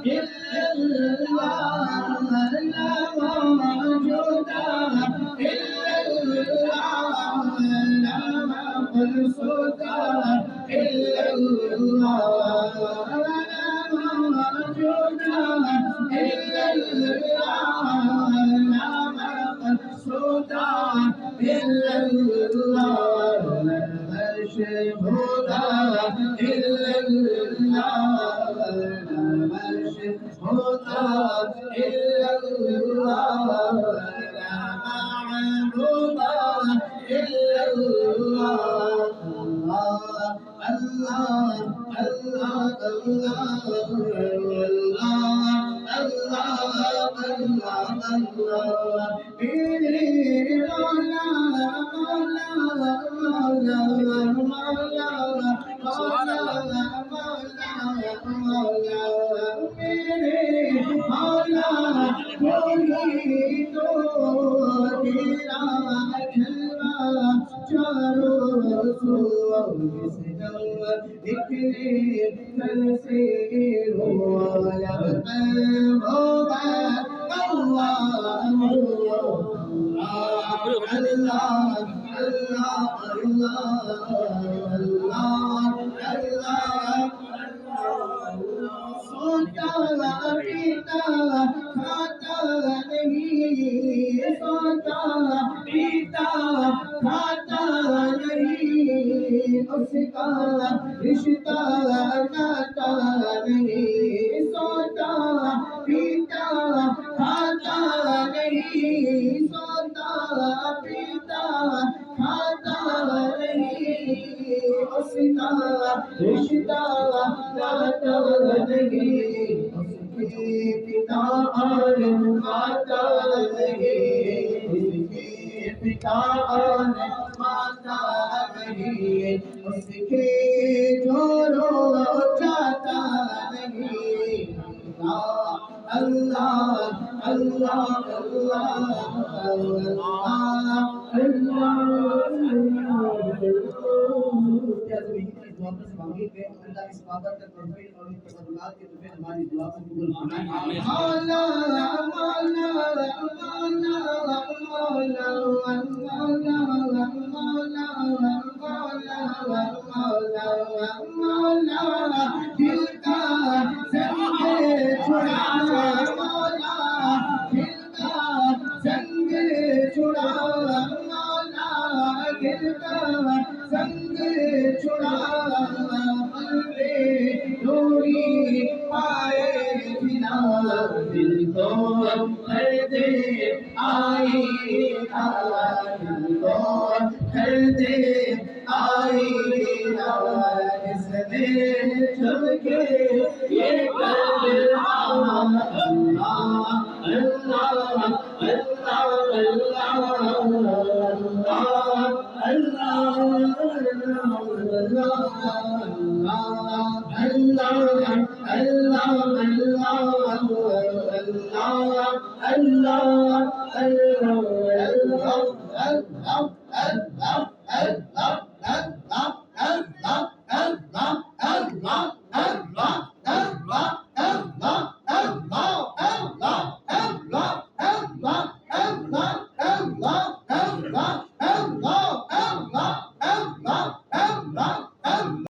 إلا الله لا موجود إلا الله لا مقصود إلا الله لا موجود إلا الله لا مقصود إلا الله لا مشهود إلا الله لا مشهود إلا الله لا معبود إلا الله الله الله الله الله بيدي مولا مولا مولا مولا مولا مولا بيدي مولا कोई तो तेरा जलवा चारों सुओं से निकले कल से हो होगा अल्लाह अल्लाह सोता पीता खाता नहीं सोता पीता खाता नहीं उसका रिश्ता नाता नहीं सोता पीता खाता नहीं सोता पीता खाता नहीं उसका रिश्ता नाता नहीं उसके पिता और माता नहीं उसके पिता और माता नहीं उसके जोरों जाता नहीं अल्लाह अल्लाह अल्लाह मांगे पे अल्लाह इस बाबत तक तौफीक और तबर्रुआत के तो हमारी दुआ को कबूल फरमाए मौला मौला मौला मौला मौला मौला मौला मौला दिल का संग छुड़ा मौला दिल का संग छुड़ा मौला दिल का संग छुड़ा डोरी पाए बिना दिल को कर दे आई दिल को कर दे आई इसने चमके ये कर अल्लाह अल्लाह Allah